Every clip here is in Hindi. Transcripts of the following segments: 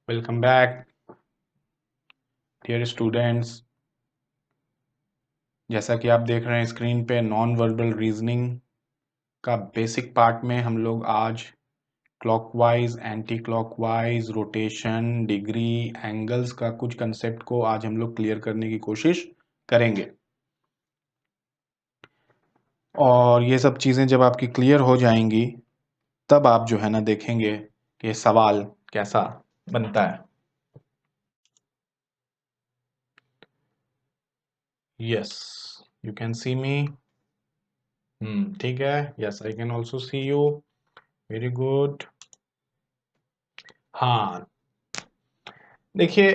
Welcome back dear students. जैसा कि आप देख रहे हैं स्क्रीन पे, नॉन वर्बल रीजनिंग का बेसिक पार्ट में हम लोग आज clockwise, anti clockwise, rotation, degree, angles का कुछ कंसेप्ट को आज हम लोग क्लियर करने की कोशिश करेंगे। और ये सब चीज़ें जब आपकी क्लियर हो जाएंगी तब आप जो है ना देखेंगे कि सवाल कैसा बनता है। यस, यू कैन सी मी। ठीक है। Yes, I can also see you. Very good. हाँ, देखिए,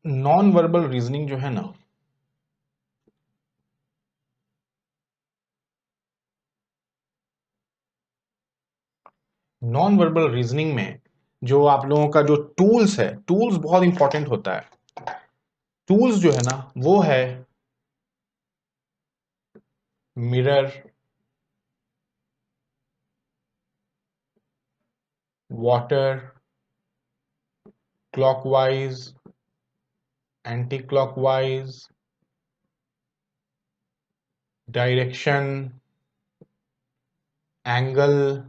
नॉन वर्बल रीजनिंग जो है ना, नॉन वर्बल रीजनिंग में जो आप लोगों का जो टूल्स है, टूल्स बहुत इंपॉर्टेंट होता है। टूल्स जो है ना वो है mirror, water, clockwise, anti clockwise, direction, angle,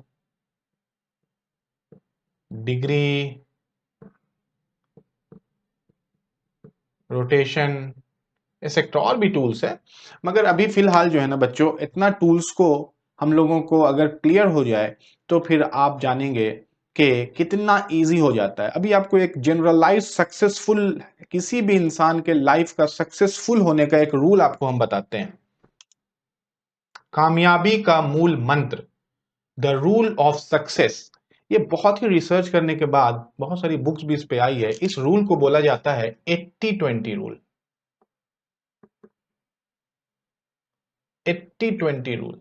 degree, rotation, ऐसे और भी टूल्स है। मगर अभी फिलहाल जो है ना बच्चों, इतना टूल्स को हम लोगों को अगर क्लियर हो जाए तो फिर आप जानेंगे कि कितना इजी हो जाता है। अभी आपको एक जनरलाइज सक्सेसफुल, किसी भी इंसान के लाइफ का सक्सेसफुल होने का एक रूल आपको हम बताते हैं। कामयाबी का मूल मंत्र, द रूल ऑफ सक्सेस। ये बहुत ही रिसर्च करने के बाद बहुत सारी बुक्स भी इस पे आई है। इस रूल को बोला जाता है 80-20 रूल। 80-20 रूल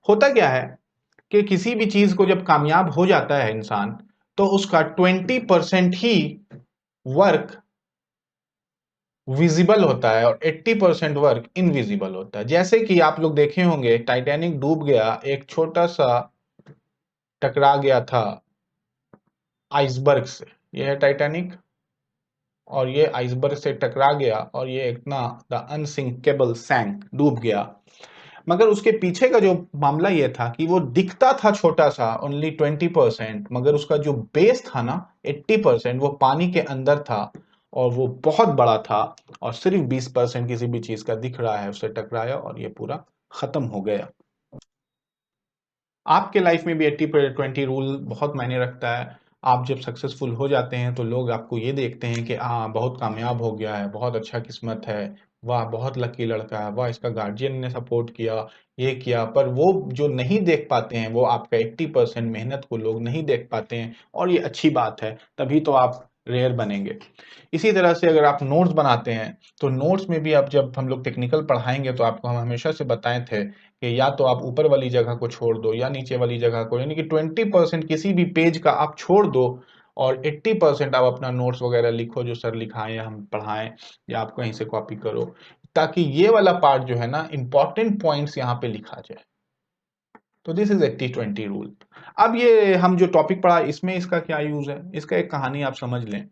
होता क्या है कि किसी भी चीज को जब कामयाब हो जाता है इंसान, तो उसका 20% ही वर्क विजिबल होता है और 80% वर्क इनविजिबल होता है। जैसे कि आप लोग देखे होंगे, टाइटैनिक डूब गया, एक छोटा सा टकरा गया था आइसबर्ग से। यह है टाइटैनिक, और ये आइसबर्ग से टकरा गया और ये इतना द अनसिंकेबल सैंक, डूब गया। मगर उसके पीछे का जो मामला ये था कि वो दिखता था छोटा सा, ओनली 20%, मगर उसका जो बेस था ना 80%, वो पानी के अंदर था और वो बहुत बड़ा था। और सिर्फ 20% किसी भी चीज का दिख रहा है, उससे टकराया और ये पूरा खत्म हो गया। आपके लाइफ में भी 80-20 रूल बहुत मायने रखता है। आप जब सक्सेसफुल हो जाते हैं तो लोग आपको ये देखते हैं कि हाँ, बहुत कामयाब हो गया है, बहुत अच्छा किस्मत है, वाह बहुत लकी लड़का है, वाह इसका गार्जियन ने सपोर्ट किया, ये किया। पर वो जो नहीं देख पाते हैं, वो आपका 80% मेहनत को लोग नहीं देख पाते हैं, और ये अच्छी बात है, तभी तो आप रेयर बनेंगे। इसी तरह से अगर आप नोट्स बनाते हैं, तो नोट्स में भी आप, जब हम लोग टेक्निकल पढ़ाएंगे तो आपको हम हमेशा से बताए थे कि या तो आप ऊपर वाली जगह को छोड़ दो या नीचे वाली जगह को, यानी कि 20% किसी भी पेज का आप छोड़ दो और 80% आप अपना नोट्स वगैरह लिखो, जो सर लिखाएं या हम पढ़ाएं, या आप कहीं से कॉपी करो, ताकि ये वाला पार्ट जो है ना, इंपॉर्टेंट पॉइंट्स यहाँ पे लिखा जाए। तो दिस इज 80-20 रूल। अब ये हम जो टॉपिक पढ़ा, इसमें इसका क्या यूज है, इसका एक कहानी आप समझ लें।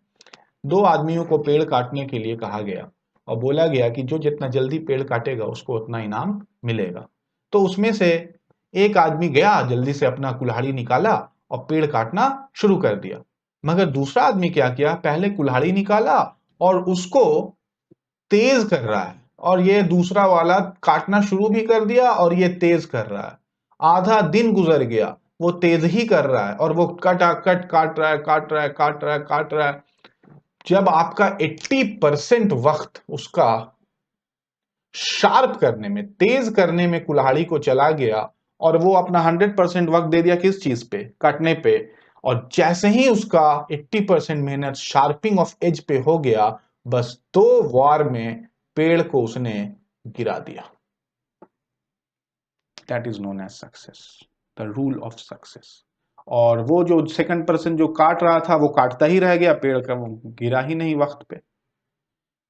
दो आदमियों को पेड़ काटने के लिए कहा गया और बोला गया कि जो जितना जल्दी पेड़ काटेगा उसको उतना इनाम मिलेगा। तो उसमें से एक आदमी गया, जल्दी से अपना कुल्हाड़ी निकाला और पेड़ काटना शुरू कर दिया। मगर दूसरा आदमी क्या किया, पहले कुल्हाड़ी निकाला और उसको तेज कर रहा है, और ये दूसरा वाला काटना शुरू भी कर दिया और ये तेज कर रहा है। आधा दिन गुजर गया, वो तेज ही कर रहा है और वो कटा कट काट रहा है, काट रहा है, काट रहा है, काट रहा है। जब आपका 80% वक्त उसका शार्प करने में, तेज करने में कुल्हाड़ी को चला गया, और वो अपना 100% वक्त दे दिया किस चीज पे, काटने पे, और जैसे ही उसका 80% मेहनत शार्पिंग ऑफ एज पे हो गया, बस 2 वार में पेड़ को उसने गिरा दिया। That is known as success, the rule of success. और वो जो सेकंड पर्सन जो काट रहा था, वो काटता ही रह गया, पेड़ का वो गिरा ही नहीं वक्त पे।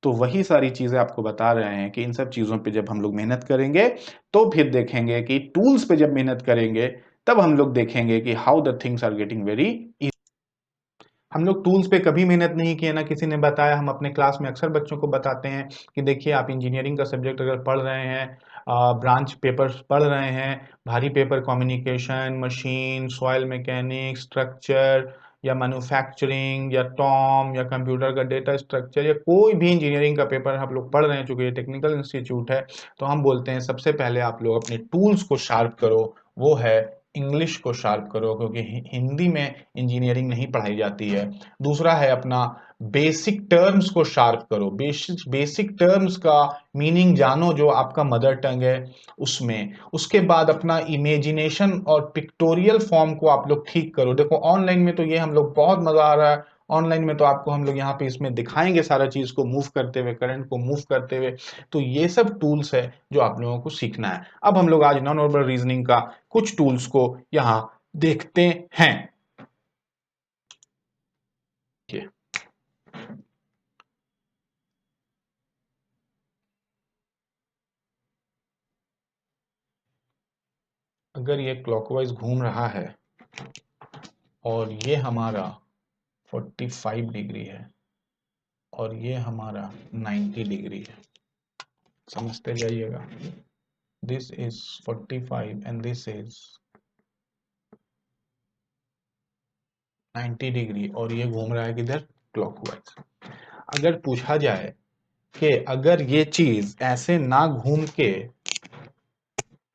तो वही सारी चीजें आपको बता रहे हैं कि इन सब चीजों पे जब हम लोग मेहनत करेंगे, तो फिर देखेंगे कि टूल्स पे जब मेहनत करेंगे, तब हम लोग देखेंगे कि how the things are getting very easy. हम लोग टूल्स पे कभी मेहनत नहीं किए, ना किसी ने बताया। हम अपने क्लास में अक्सर बच्चों को बताते हैं कि देखिए आप इंजीनियरिंग का सब्जेक्ट अगर पढ़ रहे हैं, ब्रांच पेपर्स पढ़ रहे हैं, भारी paper communication, machine, soil mechanics, structure या मैन्युफैक्चरिंग या टॉम या कंप्यूटर का डेटा स्ट्रक्चर या कोई भी इंजीनियरिंग का पेपर आप लोग पढ़ रहे हैं, चूंकि ये टेक्निकल इंस्टीट्यूट है, तो हम बोलते हैं सबसे पहले आप लोग अपने टूल्स को शार्प करो, वो है इंग्लिश को शार्प करो, क्योंकि हिंदी में इंजीनियरिंग नहीं पढ़ाई जाती है। दूसरा है अपना बेसिक टर्म्स को शार्प करो, बेसिक बेसिक टर्म्स का मीनिंग जानो जो आपका मदर टंग है उसमें। उसके बाद अपना इमेजिनेशन और पिक्टोरियल फॉर्म को आप लोग ठीक करो। देखो ऑनलाइन में तो ये हम लोग बहुत मजा आ रहा है, ऑनलाइन में तो आपको हम लोग यहाँ पे इसमें दिखाएंगे सारा चीज को मूव करते हुए, करंट को मूव करते हुए। तो ये सब टूल्स है जो आप लोगों को सीखना है। अब हम लोग आज नॉन वर्बल रीजनिंग का कुछ टूल्स को यहाँ देखते हैं। अगर ये क्लॉकवाइज घूम रहा है और ये हमारा 45 डिग्री है और ये हमारा 90 डिग्री है, समझते जाइएगा। This is 45 and this is 90 degree और ये घूम रहा है किधर, क्लॉकवाइज। अगर पूछा जाए कि अगर ये चीज ऐसे ना घूम के,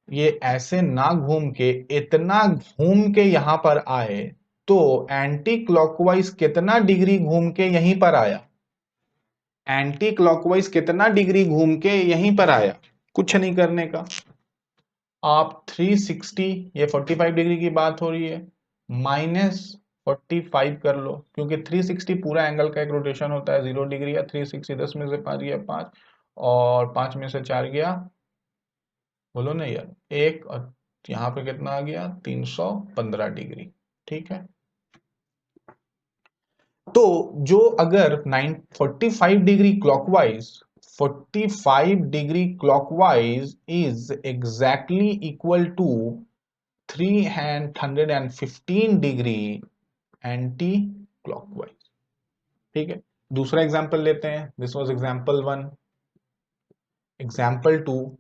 ये ऐसे ना घूम के इतना घूम के यहां पर आए, तो एंटी क्लॉकवाइज कितना डिग्री घूम के यहीं पर आया, एंटी क्लॉकवाइज कितना डिग्री घूम के यहीं पर आया। कुछ नहीं करने का, आप 360, ये 45 डिग्री की बात हो रही है, माइनस 45 कर लो, क्योंकि 360 पूरा एंगल का एक रोटेशन होता है 0 डिग्री। या 360 10 में से 5 गया 5, और 5 में से 4 गया, बोलो ना यार, एक, और यहाँ पे कितना आ गया 315 डिग्री। ठीक है, तो जो अगर 45 degree clockwise, 45 degree clockwise is exactly equal to 315 degree anti clockwise. ठीक है, दूसरा एग्जांपल लेते हैं। This was example 1। Example 2,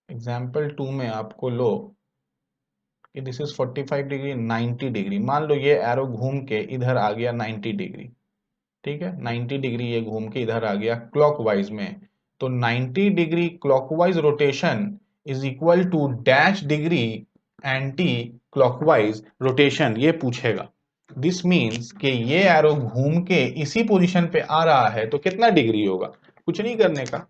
example 2 में आपको लो कि दिस इज 45 डिग्री 90 डिग्री, मान लो ये एरो घूम के इधर आ गया 90 डिग्री। ठीक है, 90 डिग्री ये घूम के इधर आ गया क्लॉकवाइज में, तो 90 degree clockwise rotation is equal to dash degree anti clockwise rotation, ये पूछेगा। दिस मीन्स कि ये एरो घूम के इसी पोजीशन पे आ रहा है, तो कितना डिग्री होगा, कुछ नहीं करने का,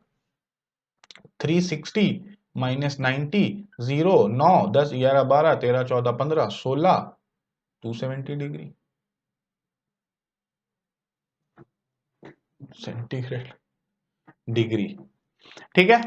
360 माइनस 90, 0, 9, 10, 11, 12, 13, 14, 15, 16, 270 डिग्री सेंटीग्रेड डिग्री। ठीक है,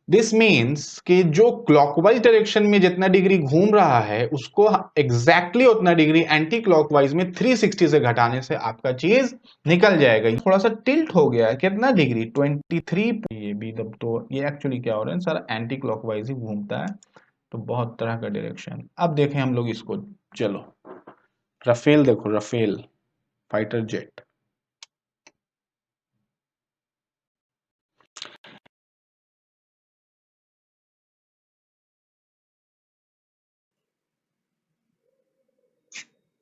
दिस मीन्स कि जो क्लॉकवाइज डायरेक्शन में जितना डिग्री घूम रहा है उसको एग्जैक्टली उतना डिग्री एंटी क्लॉकवाइज में 360 से घटाने से आपका चीज निकल जाएगा। थोड़ा सा टिल्ट हो गया है, कितना डिग्री 23। ये भी तब तो ये एक्चुअली क्या हो रहा है, सारा एंटी क्लॉकवाइज ही घूमता है, तो बहुत तरह का डायरेक्शन। अब देखें हम लोग इसको, चलो राफेल देखो, Rafale fighter jet.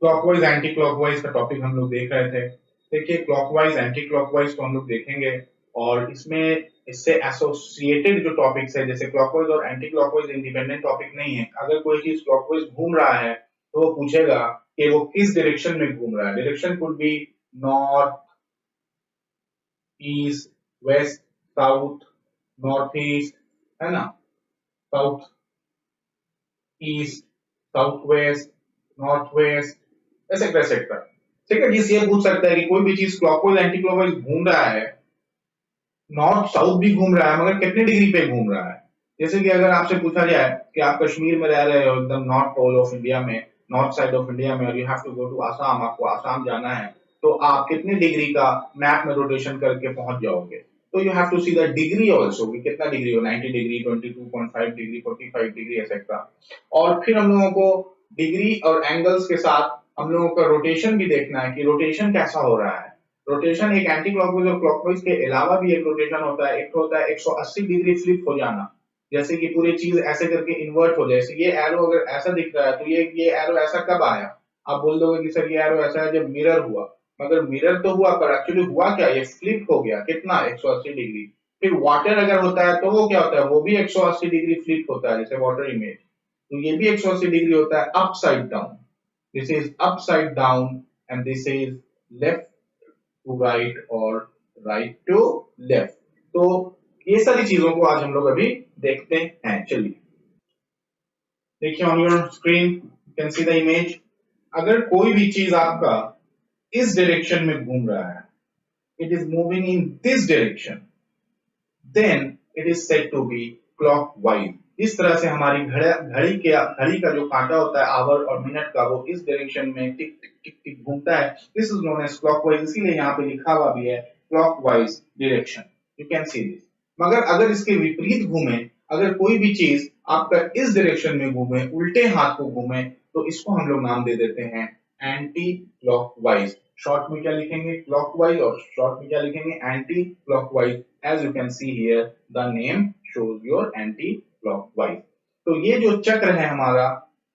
Clockwise anti clockwise का टॉपिक हम लोग देख रहे थे। देखिए क्लॉकवाइज एंटी क्लॉकवाइज को हम लोग देखेंगे, और इसमें इससे एसोसिएटेड जो टॉपिक्स है, जैसे क्लॉकवाइज और एंटी क्लॉकवाइज इंडिपेंडेंट टॉपिक नहीं है। अगर कोई चीज क्लॉकवाइज घूम रहा है तो वो पूछेगा कि वो किस डायरेक्शन में घूम रहा है। Direction could be north, east, west, south, north east, है ना, south east, south west, north west, etcetera etcetera. ठीक है, जिस ये पूछ सकता है कि कोई भी चीज क्लॉकवाइज एंटी क्लॉकवाइज घूम रहा है, नॉर्थ साउथ भी घूम रहा है, मगर कितने डिग्री पे घूम रहा है। जैसे कि अगर आपसे पूछा जाए कि आप कश्मीर में रह रहे हो, एकदम नॉर्थ पोल ऑफ इंडिया में, नॉर्थ साइड ऑफ इंडिया में, और you have to go to Assam, आपको आसाम जाना है, तो आप कितने डिग्री का मैप में रोटेशन करके पहुंच जाओगे। तो you have to see the degree also कि कितना डिग्री हो, 90 डिग्री, 22.5 डिग्री, 45 डिग्री एक्सेट्रा। और फिर हम लोगों को डिग्री और एंगल्स के साथ हम लोगों का रोटेशन भी देखना है कि रोटेशन कैसा हो रहा है। रोटेशन एक एंटी क्लॉकवाइज और क्लॉकवाइज के अलावा भी एक रोटेशन होता है। एक होता है 180 डिग्री फ्लिप हो जाना, जैसे कि पूरी चीज ऐसे करके इन्वर्ट हो जाए। जैसे ये एरो अगर ऐसा दिख रहा है तो ये एरो ऐसा कब आया? आप बोल दोगे कि सर ये एरो ऐसा है जब मिरर हुआ, मगर मिरर तो हुआ पर एक्चुअली हुआ क्या, ये फ्लिप हो गया कितना, 180 डिग्री। फिर वाटर अगर होता है तो वो क्या होता है, वो भी 180 डिग्री फ्लिप होता है, जैसे वाटर इमेज, तो ये भी 180 डिग्री होता है upside down. This is upside down and this is left to right और राइट टू लेफ्ट। तो ये सारी चीजों को आज हम लोग अभी देखते हैं। चलिए देखिए on your screen you can see the image. अगर कोई भी चीज आपका इस डायरेक्शन में घूम रहा है, it is moving in this direction, then it is said to be clockwise. इस तरह से हमारी घड़ी का जो कांटा होता है आवर और मिनट का, वो इस डायरेक्शन में टिक टिक टिक टिक घूमता है। This is known as clockwise, इसीलिए यहाँ पे लिखा हुआ भी है clockwise direction, you can see this. मगर अगर इसके विपरीत घूमे, अगर कोई भी चीज आपका इस डायरेक्शन में घूमे, उल्टे हाथ को घूमे, तो इसको हम लोग नाम दे देते हैं एंटी क्लॉकवाइज। शॉर्ट में क्या लिखेंगे, क्लॉकवाइज, और शॉर्ट में क्या लिखेंगे, anti clockwise. As you can see here, the name shows your anti-clockwise। तो ये जो चक्र है हमारा,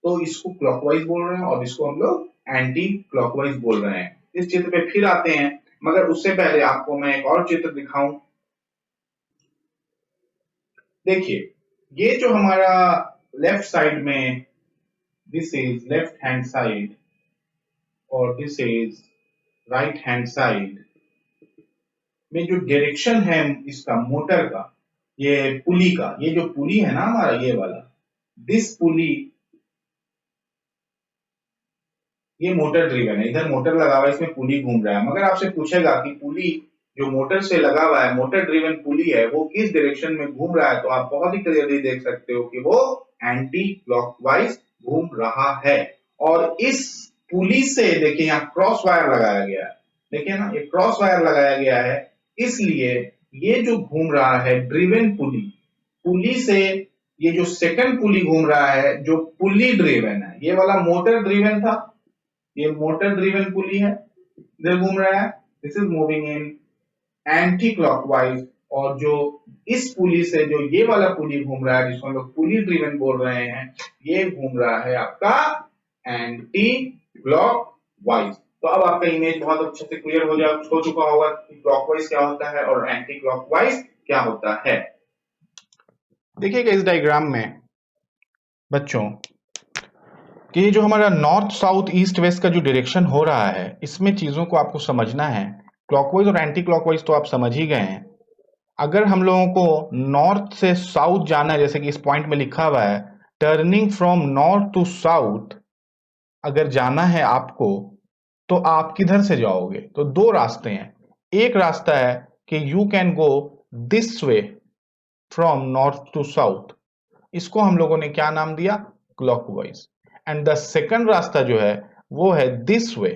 तो इसको क्लॉकवाइज बोल रहे हैं और इसको हम लोग एंटी क्लॉकवाइज बोल रहे हैं। इस चित्र पे फिर आते हैं, मगर उससे पहले आपको मैं एक और चित्र दिखाऊं। देखिए ये जो हमारा लेफ्ट साइड में, this is left hand side और this is right hand side में जो डायरेक्शन है इसका मोटर का, ये पुली का, ये जो पुली है ना हमारा ये वाला, दिस पुली, ये मोटर ड्रिवन है। इधर मोटर लगा हुआ है, इसमें पुली घूम रहा है। मगर आपसे पूछेगा कि पुली जो मोटर से लगा हुआ है, मोटर ड्रिवन पुली है, वो किस डायरेक्शन में घूम रहा है, तो आप बहुत ही क्लियरली देख सकते हो कि वो एंटी क्लॉकवाइज घूम रहा है। और इस पुली से देखिए यहाँ क्रॉस वायर लगाया गया है, देखिए ना ये क्रॉस वायर लगाया गया है, इसलिए ये जो घूम रहा है ड्रिवन पुली, पुली से ये जो सेकंड पुली घूम रहा है जो पुली ड्रिवन है, ये वाला मोटर ड्रिवन था, ये मोटर ड्रिवन पुली है, इधर घूम रहा है, this is moving in anti clockwise. और जो इस पुली से जो ये वाला पुली घूम रहा है, जिसको हम लोग पुली ड्रिवन बोल रहे हैं, ये घूम रहा है आपका एंटी क्लॉकवाइज। तो अब आपका इमेज बहुत अच्छे से क्लियर हो चुका होगा कि क्लॉकवाइज क्या होता है और एंटी क्लॉकवाइज क्या होता है। देखिएगा इस डायग्राम में बच्चों कि जो हमारा नॉर्थ साउथ ईस्ट वेस्ट का जो डायरेक्शन हो रहा है, इसमें चीजों को आपको समझना है। क्लॉकवाइज और एंटी क्लॉकवाइज तो आप समझ ही गए हैं। अगर हम लोगों को नॉर्थ से साउथ जाना है, जैसे कि इस पॉइंट में लिखा हुआ है turning from north to south, अगर जाना है आपको तो आप किधर से जाओगे? तो दो रास्ते हैं। एक रास्ता है कि you can go this way from north to south, इसको हम लोगों ने क्या नाम दिया, क्लॉकवाइज। एंड द सेकंड रास्ता जो है वो है दिस वे,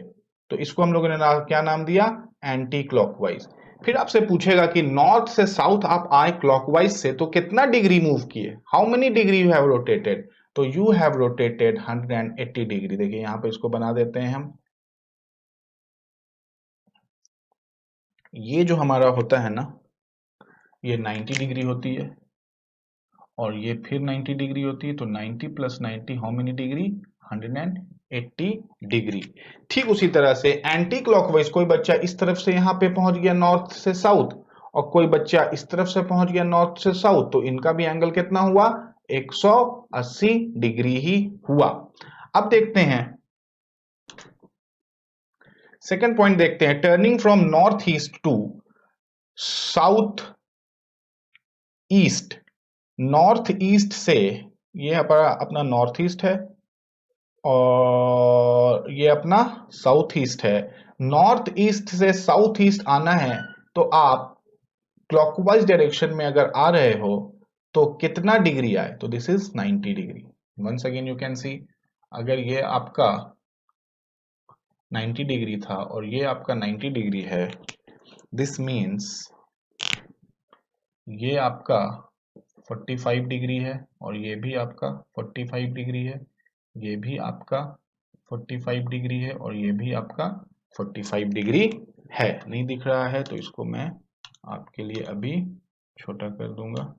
तो इसको हम लोगों ने क्या नाम दिया, एंटी क्लॉकवाइज। फिर आपसे पूछेगा कि नॉर्थ से साउथ आप आए क्लॉकवाइज से, तो कितना डिग्री मूव किए, how many degree you have rotated, तो यू हैव रोटेटेड 180 डिग्री। देखिए यहां पे इसको बना देते हैं हम। ये जो हमारा होता है ना, ये 90 डिग्री होती है और ये फिर 90 डिग्री होती है, तो 90 plus 90 how many degree, 180 degree. ठीक उसी तरह से एंटी क्लॉकवाइज, कोई बच्चा इस तरफ से यहाँ पे पहुंच गया नॉर्थ से साउथ और कोई बच्चा इस तरफ से पहुंच गया नॉर्थ से साउथ, तो इनका भी एंगल कितना हुआ, 180 डिग्री ही हुआ। अब देखते हैं सेकंड पॉइंट, देखते हैं turning from north east to south east. North east से, ये अपना नॉर्थ ईस्ट है और ये अपना साउथ ईस्ट है। नॉर्थ ईस्ट से साउथ ईस्ट आना है तो आप क्लॉकवाइज डायरेक्शन में अगर आ रहे हो तो कितना डिग्री आए, तो this is 90 degree. Once again you can see, अगर ये आपका 90 डिग्री था और ये आपका 90 डिग्री है, दिस मीन्स ये आपका 45 डिग्री है और ये भी आपका 45 डिग्री है, ये भी आपका 45 डिग्री है और ये भी आपका 45 डिग्री है। नहीं दिख रहा है तो इसको मैं आपके लिए अभी छोटा कर दूंगा।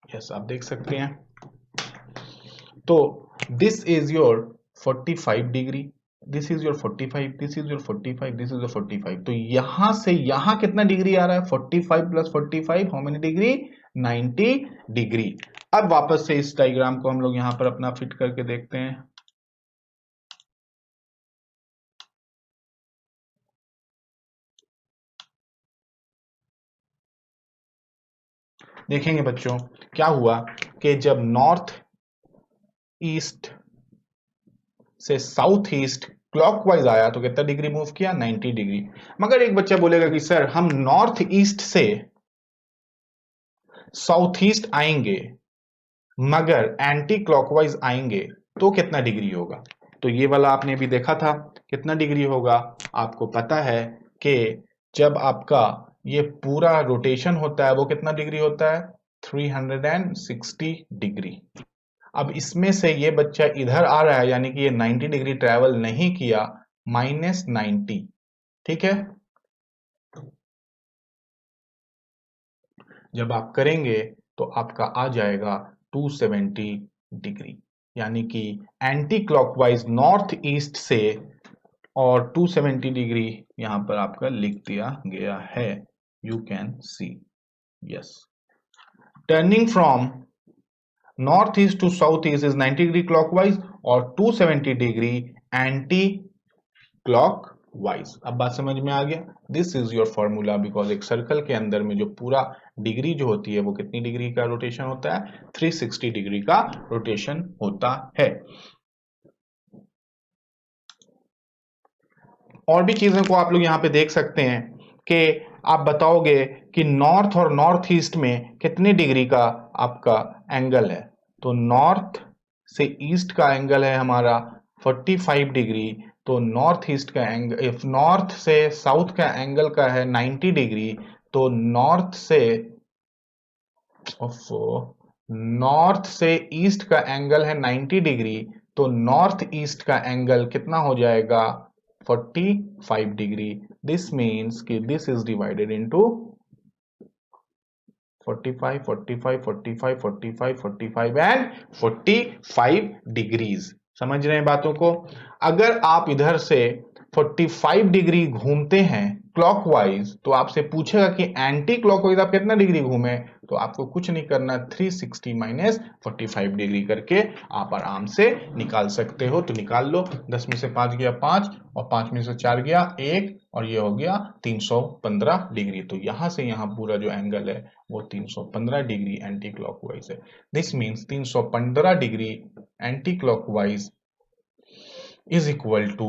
यस, आप देख सकते हैं। तो this is your 45 degree, this is your 45, this is your 45, this is your 45। तो यहां से यहां कितना डिग्री आ रहा है? 45 plus 45 how many degree? 90 degree. अब वापस से इस डायग्राम को हम लोग यहां पर अपना फिट करके देखते हैं। देखेंगे बच्चों क्या हुआ कि जब नॉर्थ ईस्ट से साउथ ईस्ट क्लॉकवाइज आया तो कितना डिग्री मूव किया? 90 डिग्री। मगर एक बच्चा बोलेगा कि सर हम नॉर्थ ईस्ट से साउथ ईस्ट आएंगे मगर एंटी क्लॉकवाइज आएंगे तो कितना डिग्री होगा? तो ये वाला आपने भी देखा था, कितना डिग्री होगा? आपको पता है कि जब आपका ये पूरा रोटेशन होता है वो कितना डिग्री होता है? 360 डिग्री। अब इसमें से ये बच्चा इधर आ रहा है यानी कि ये 90 डिग्री ट्रेवल नहीं किया, -90। ठीक है, जब आप करेंगे तो आपका आ जाएगा 270 डिग्री, यानी कि एंटी क्लॉकवाइज नॉर्थ ईस्ट से, और 270 डिग्री यहां पर आपका लिख दिया गया है, you can see. Yes, turning from north east to south east is 90 degree clockwise और 270 डिग्री एंटी क्लॉक वाइज। अब बात समझ में आ गया? This is your formula, because एक सर्कल के अंदर में जो पूरा डिग्री जो होती है वो कितनी डिग्री का रोटेशन होता है? 360 डिग्री का रोटेशन होता है। और भी चीजों को आप लोग यहाँ पे देख सकते हैं कि आप बताओगे कि नॉर्थ और नॉर्थ ईस्ट में कितनी डिग्री का आपका एंगल है। तो नॉर्थ से ईस्ट का एंगल है हमारा 45 डिग्री, तो नॉर्थ ईस्ट का एंगल, नॉर्थ से साउथ का एंगल का है 90 डिग्री। तो नॉर्थ से ईस्ट का एंगल है 90 डिग्री, तो नॉर्थ ईस्ट का एंगल कितना हो जाएगा? 45 डिग्री। दिस मीन्स कि this is divided into 45, 45, 45, 45, 45 and 45 degrees. समझ रहे हैं बातों को? अगर आप इधर से 45 डिग्री घूमते हैं क्लॉकवाइज तो आपसे पूछेगा कि एंटी क्लॉकवाइज आप कितना डिग्री घूमे, तो आपको कुछ नहीं करना, 360 माइनस 45 डिग्री करके आप आराम से निकाल सकते हो। तो निकाल लो, 10 में से 5 गया 5 और 5 में से 4 गया 1 और ये हो गया 315 डिग्री। तो यहां से यहां पूरा जो एंगल है वो 315 डिग्री एंटी क्लॉकवाइज है। This means 315 degree anti clockwise is equal to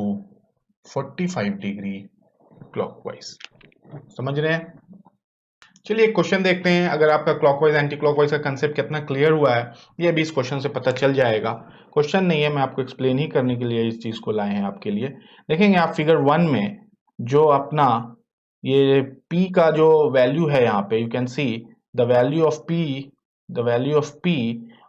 45 degree clockwise. समझ रहे हैं? चलिए एक क्वेश्चन देखते हैं, अगर आपका क्लॉकवाइज एंटी क्लॉकवाइज का कंसेप्ट कितना क्लियर हुआ है ये भी इस क्वेश्चन से पता चल जाएगा। क्वेश्चन नहीं है, मैं आपको एक्सप्लेन ही करने के लिए इस चीज को लाए हैं आपके लिए। देखेंगे आप फिगर 1 में जो अपना ये p का जो वैल्यू है यहाँ पे, you can see the value of p, the value of p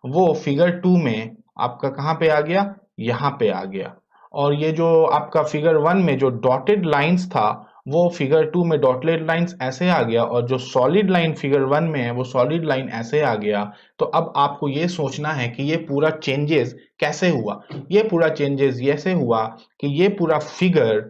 वो फिगर 2 में आपका कहाँ पे आ गया? यहाँ पे आ गया। और ये जो आपका फिगर 1 में जो डॉटेड लाइंस था वो फिगर 2 में डॉटेड लाइंस ऐसे आ गया, और जो सॉलिड लाइन फिगर 1 में है वो सॉलिड लाइन ऐसे आ गया। तो अब आपको ये सोचना है कि ये पूरा चेंजेस कैसे हुआ। ये पूरा चेंजेस ऐसे हुआ कि ये पूरा फिगर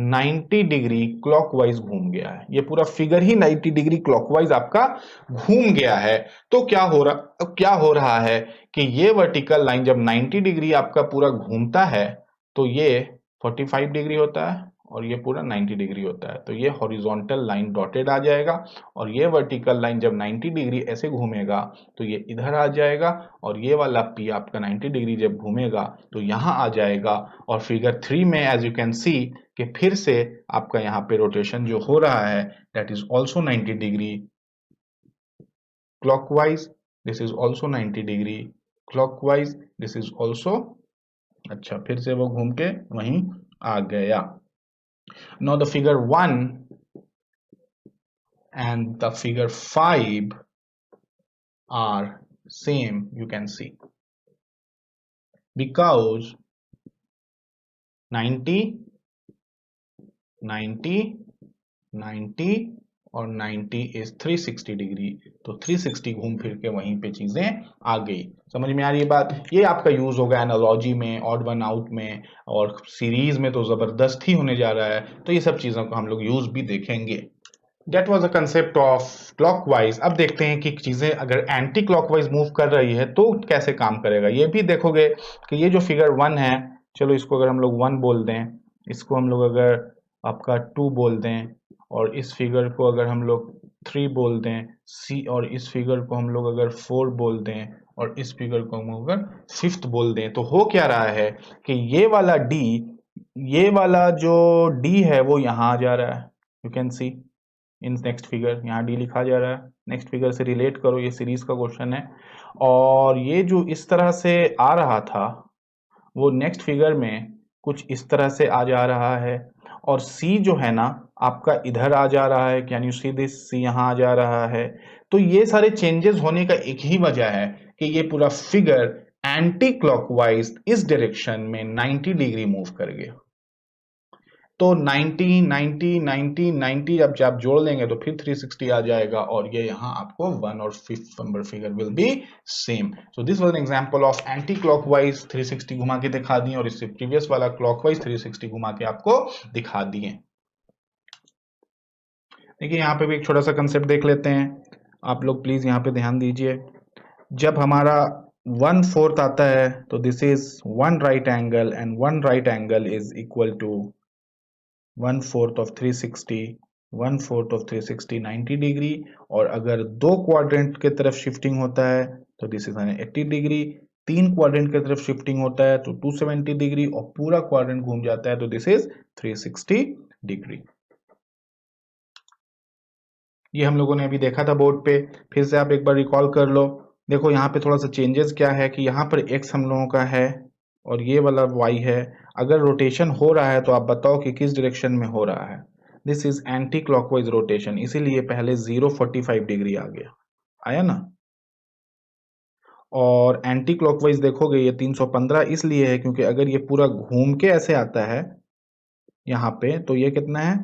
90 डिग्री क्लॉकवाइज घूम गया है, ये पूरा फिगर ही 90 डिग्री क्लॉकवाइज आपका घूम गया है। तो क्या हो रहा है कि ये वर्टिकल लाइन जब 90 डिग्री आपका पूरा घूमता है तो ये 45 डिग्री होता है और ये पूरा 90 डिग्री होता है। तो ये हॉरिजॉन्टल लाइन डॉटेड आ जाएगा, और ये वर्टिकल लाइन जब 90 डिग्री ऐसे घूमेगा तो ये इधर आ जाएगा, और ये वाला पी आपका 90 डिग्री जब घूमेगा तो यहाँ आ जाएगा। और फिगर 3 में एज यू कैन सी कि फिर से आपका यहाँ पे रोटेशन जो हो रहा है that is also 90 degree clockwise, this is also 90 degree clockwise, this is also, अच्छा फिर से वो घूम के वहीं आ गया। Now the figure 1 and the figure 5 are same, you can see, because 90, 90, 90 और 90 इज 360 डिग्री, तो 360 घूम फिर के वहीं पे चीजें आ गई। समझ में आ रही है बात? ये आपका यूज होगा एनालॉजी में, ऑड वन आउट में, और सीरीज में तो जबरदस्त ही होने जा रहा है। तो ये सब चीजों को हम लोग यूज भी देखेंगे। That was a concept of clockwise। अब देखते हैं कि चीजें अगर एंटी क्लॉकवाइज मूव कर रही है तो कैसे काम करेगा। ये भी देखोगे कि ये जो फिगर 1 है, चलो इसको अगर हम लोग 1 बोल दें, इसको हम लोग अगर आपका 2 बोल दें, और इस फिगर को अगर हम लोग 3 बोल दें सी, और इस फिगर को हम लोग अगर 4 बोल दें, और इस फिगर को हम अगर 5th बोल दें, तो हो क्या रहा है कि ये वाला डी, ये वाला जो डी है वो यहाँ आ जा रहा है। You can C in next figure, यहाँ डी लिखा जा रहा है। नेक्स्ट फिगर से रिलेट करो, ये सीरीज का क्वेश्चन है। और ये जो इस तरह से आ रहा था वो नेक्स्ट फिगर में कुछ इस तरह से आ जा रहा है, और सी जो है ना आपका इधर आ जा रहा है। Can you see this? See यहाँ आ जा रहा है। तो ये सारे चेंजेस होने का एक ही वजह है कि ये पूरा फिगर एंटी क्लॉकवाइज इस डायरेक्शन में 90 डिग्री मूव कर गया। तो 90, 90, 90, 90 जब आप जोड़ लेंगे तो फिर 360 आ जाएगा, और ये यहाँ आपको 1 और 5th number figure will be same. So this was an example of anti clockwise 360 घुमा के दिखा दिए, और इससे प्रीवियस वाला क्लॉकवाइज 360 घुमा के आपको दिखा दिए। देखिए यहाँ पे भी एक छोटा सा कंसेप्ट देख लेते हैं। आप लोग प्लीज यहाँ पे ध्यान दीजिए। जब हमारा 1/4 आता है तो this is 1 right angle, and 1 right angle is equal to 1/4 of 360, 1/4 of 360 90 degree. और अगर 2 क्वाड्रेंट के तरफ शिफ्टिंग होता है तो दिस इज 80 डिग्री। 3 क्वाड्रेंट की तरफ शिफ्टिंग होता है तो 270 डिग्री, और पूरा क्वाड्रेंट घूम जाता है तो दिस इज 360 डिग्री। ये हम लोगों ने अभी देखा था बोर्ड पे, फिर से आप एक बार रिकॉल कर लो। देखो यहाँ पे थोड़ा सा चेंजेस क्या है कि यहाँ पर x हम लोगों का है और ये वाला y है। अगर रोटेशन हो रहा है तो आप बताओ कि किस डायरेक्शन में हो रहा है। This is anti clockwise rotation, इसीलिए पहले 045 डिग्री आ गया, आया ना। और एंटी क्लॉकवाइज देखोगे ये 315 इसलिए है क्योंकि अगर ये पूरा घूम के ऐसे आता है यहाँ पे तो ये कितना है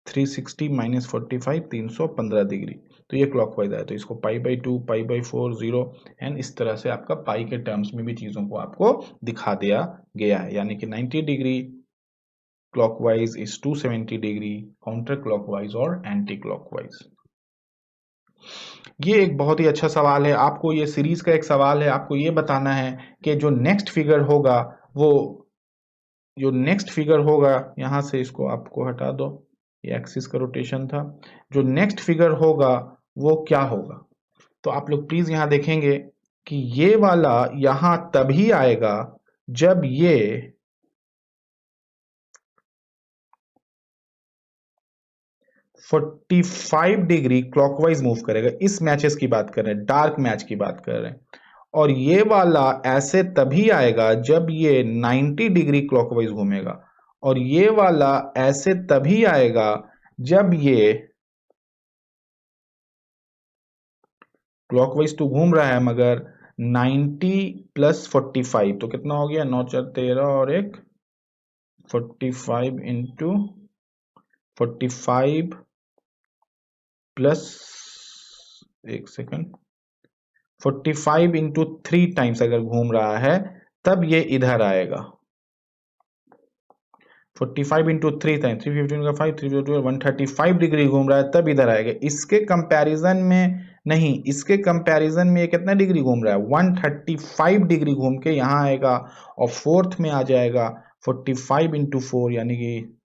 360 माइनस 45 315 डिग्री। तो ये क्लॉकवाइज आया, तो इसको π/2 π/4 0 एंड इस तरह से आपका पाई के टर्म्स में भी चीजों को आपको दिखा दिया गया है। यानी कि 90 degree clockwise is 270 degree counter clockwise और एंटी क्लॉकवाइज। ये एक बहुत ही अच्छा सवाल है। आपको ये सीरीज का एक सवाल है, आपको ये बताना है कि जो नेक्स्ट फिगर होगा वो, जो नेक्स्ट फिगर होगा यहां से इसको आपको हटा दो, ये एक्सिस का रोटेशन था। जो नेक्स्ट फिगर होगा वो क्या होगा, तो आप लोग प्लीज यहां देखेंगे कि ये वाला यहां तभी आएगा जब ये 45 डिग्री क्लॉकवाइज मूव करेगा। इस मैचेस की बात कर रहे हैं, डार्क मैच की बात कर रहे हैं। और ये वाला ऐसे तभी आएगा जब ये 90 डिग्री क्लॉकवाइज घूमेगा, और ये वाला ऐसे तभी आएगा जब ये क्लॉकवाइज तो घूम रहा है मगर 90 प्लस 45 तो कितना हो गया 9 4 13 और एक 45 इंटू 45 प्लस, एक सेकंड, 45 इंटू 3 टाइम्स अगर घूम रहा है तब ये इधर आएगा। 45 इंटू 3 टाइम 315 का 5 3 135 डिग्री घूम रहा है तब इधर आएगा। इसके कंपैरिजन में नहीं, इसके कंपैरिजन में ये कितना डिग्री घूम रहा है 135 डिग्री घूम के यहाँ आएगा, और फोर्थ में आ जाएगा 45 इंटू 4 यानी कि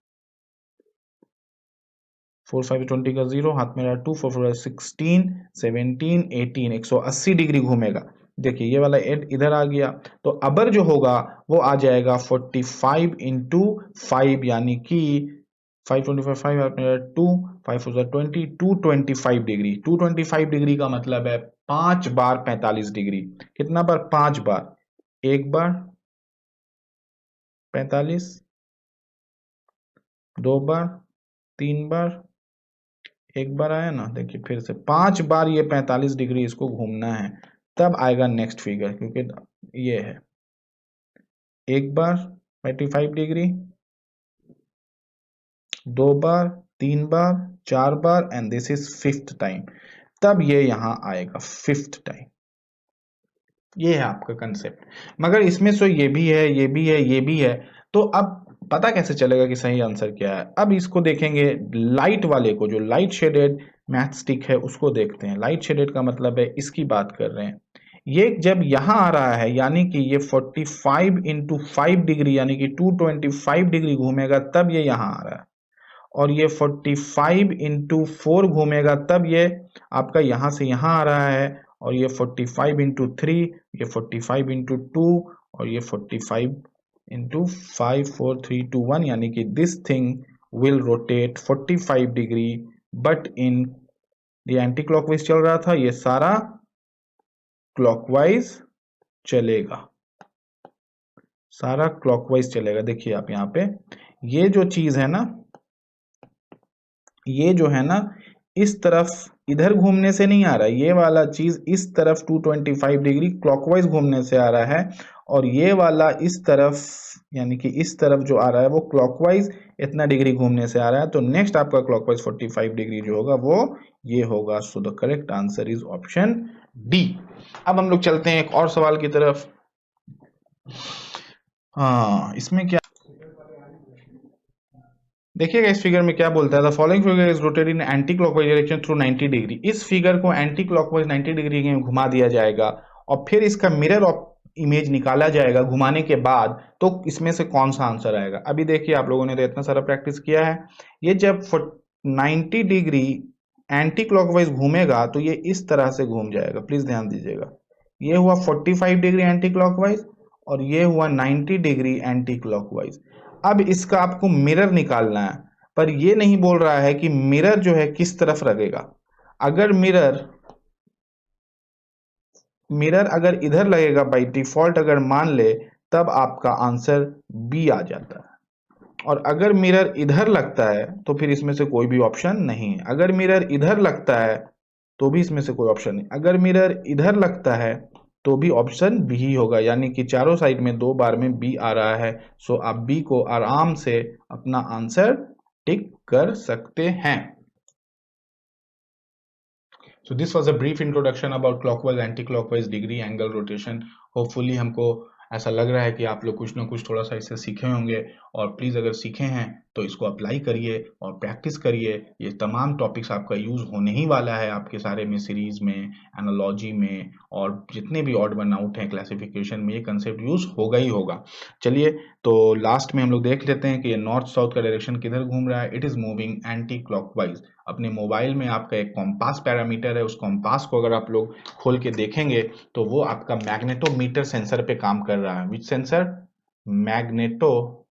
4 5 20 का 0 हाथ में रहा 2 4 4 16 17 18 180 डिग्री घूमेगा। देखिए ये वाला एड इधर आ गया, तो अबर जो होगा वो आ जाएगा 45 इंटू 5 यानी कि 525 5 हाथ में रहा 2 5 4 20 225 डिग्री। 225 डिग्री का मतलब है 5 बार 45 डिग्री। कितना बार 5 बार, एक बार 45 2 बार, 3 बार, 1 बार आया ना, देखिए फिर से 5 बार ये 45 डिग्री इसको घूमना है, तब आएगा नेक्स्ट फिगर, क्योंकि ये है 1 बार 45 degree, 2 bar, 3 bar, 4 bar and this is 5th time, तब ये यहां आएगा 5th टाइम। ये है आपका कंसेप्ट। मगर इसमें से ये भी है, ये भी है, ये भी है, तो अब पता कैसे चलेगा कि सही आंसर क्या है? अब इसको देखेंगे लाइट वाले को, जो लाइट शेडेड मैथ स्टिक है उसको देखते हैं। लाइट शेडेड का मतलब है इसकी बात कर रहे हैं। ये जब यहां आ रहा है यानी कि ये 45 इंटू 5 डिग्री यानी कि 225 डिग्री घूमेगा, तब ये यहां आ रहा है। और ये 45 इंटू 4 घूमेगा, तब ये आपका यहां से यहां आ रहा है। और ये 45 इंटू 3, ये 45 इंटू 2, और ये 45 इंटू 5 4 3 2 1, यानी कि this thing will rotate 45 degree, but in the anti clockwise चल रहा था, ये सारा क्लॉकवाइज चलेगा, सारा क्लॉकवाइज चलेगा। देखिए आप यहाँ पे ये जो चीज है ना, ये जो है ना इस तरफ इधर घूमने से नहीं आ रहा है, ये वाला चीज इस तरफ 225 डिग्री क्लॉकवाइज घूमने से आ रहा है, और ये वाला इस तरफ यानी कि इस तरफ जो आ रहा है वो क्लॉकवाइज इतना डिग्री घूमने से आ रहा है। तो नेक्स्ट आपका क्लॉकवाइज 45 डिग्री जो होगा वो ये होगा। So the correct answer is option D. अब हम लोग चलते हैं एक और सवाल की तरफ। हाँ, इसमें क्या देखिएगा, इस फिगर में क्या बोलता है, the following figure is rotated in anti clockwise direction through 90 degree. इस फिगर को एंटी क्लॉकवाइज 90 डिग्री में घुमा दिया जाएगा और फिर इसका मिरर ऑफ इमेज निकाला जाएगा घुमाने के बाद, तो इसमें से कौन सा आंसर आएगा? अभी देखिए, आप लोगों ने तो इतना सारा प्रैक्टिस किया है। ये जब 90 डिग्री एंटी क्लॉकवाइज घूमेगा तो ये इस तरह से घूम जाएगा, प्लीज ध्यान दीजिएगा। ये हुआ 45 डिग्री एंटी क्लॉकवाइज और ये हुआ 90 डिग्री एंटी क्लॉकवाइज। अब इसका आपको मिरर निकालना है, पर ये नहीं बोल रहा है कि मिरर जो है किस तरफ लगेगा। अगर मिरर अगर इधर लगेगा बाय डिफॉल्ट अगर मान ले, तब आपका आंसर बी आ जाता है। और अगर मिरर इधर लगता है तो फिर इसमें से कोई भी ऑप्शन नहीं है। अगर मिरर इधर लगता है तो भी इसमें से कोई ऑप्शन नहीं। अगर मिरर इधर लगता है तो भी ऑप्शन बी ही होगा, यानी कि चारों साइड में 2 बार में बी आ रहा है। सो आप बी को आराम से अपना आंसर टिक कर सकते हैं। So this was a brief introduction about clockwise, anti-clockwise, degree, angle, rotation. Hopefully हमको ऐसा लग रहा है कि आप लोग कुछ ना कुछ थोड़ा सा इससे सीखे होंगे, और प्लीज़ अगर सीखे हैं तो इसको अप्लाई करिए और प्रैक्टिस करिए। ये तमाम टॉपिक्स आपका यूज़ होने ही वाला है आपके सारे में, सीरीज़ में, एनालॉजी में, और जितने भी ऑड वन आउट हैं क्लासिफिकेशन में, ये कंसेप्ट यूज़ होगा ही होगा। चलिए, तो लास्ट में हम लोग देख लेते हैं कि ये नॉर्थ साउथ का डायरेक्शन किधर घूम रहा है। It is moving anti clockwise. अपने मोबाइल में आपका एक कॉम्पास पैरामीटर है, उस कॉम्पास को अगर आप लोग खोल के देखेंगे तो वो आपका मैग्नेटोमीटर सेंसर पे काम कर रहा है। विच सेंसर? मैग्नेटोमीटर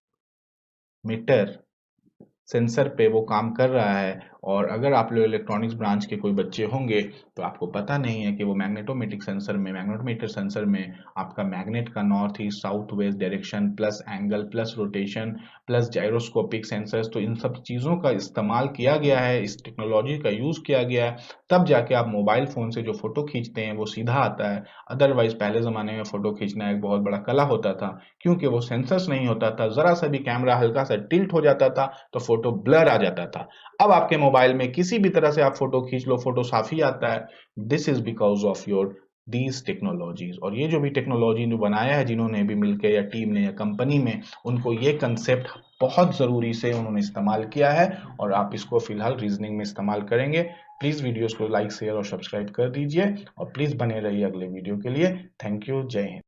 सेंसर पे वो काम कर रहा है। और अगर आप लोग इलेक्ट्रॉनिक्स ब्रांच के कोई बच्चे होंगे तो आपको पता नहीं है कि वो मैग्नेटोमीटर सेंसर में आपका मैग्नेट का north east south west direction plus angle plus rotation plus gyroscopic sensors, तो इन सब चीज़ों का इस्तेमाल किया गया है, इस टेक्नोलॉजी का यूज़ किया गया है, तब जाके आप मोबाइल फ़ोन से जो फ़ोटो खींचते हैं वो सीधा आता है। अदरवाइज पहले ज़माने में फ़ोटो खींचना एक बहुत बड़ा कला होता था, क्योंकि वो सेंसर्स नहीं होता था। ज़रा सा भी कैमरा हल्का सा टिल्ट हो जाता था तो फोटो ब्लर आ जाता था। अब आपके मोबाइल में किसी भी तरह से आप फोटो खींच लो, फोटो साफ ही आता है। This is because of your these technologies. और ये जो भी टेक्नोलॉजी जो बनाया है जिन्होंने भी मिलकर, या टीम ने या कंपनी में, उनको ये कंसेप्ट बहुत ज़रूरी से उन्होंने इस्तेमाल किया है, और आप इसको फिलहाल रीजनिंग में इस्तेमाल करेंगे। प्लीज़ वीडियोस को लाइक शेयर और सब्सक्राइब कर दीजिए, और प्लीज़ बने रहिए अगले वीडियो के लिए। Thank you. जय हिंद।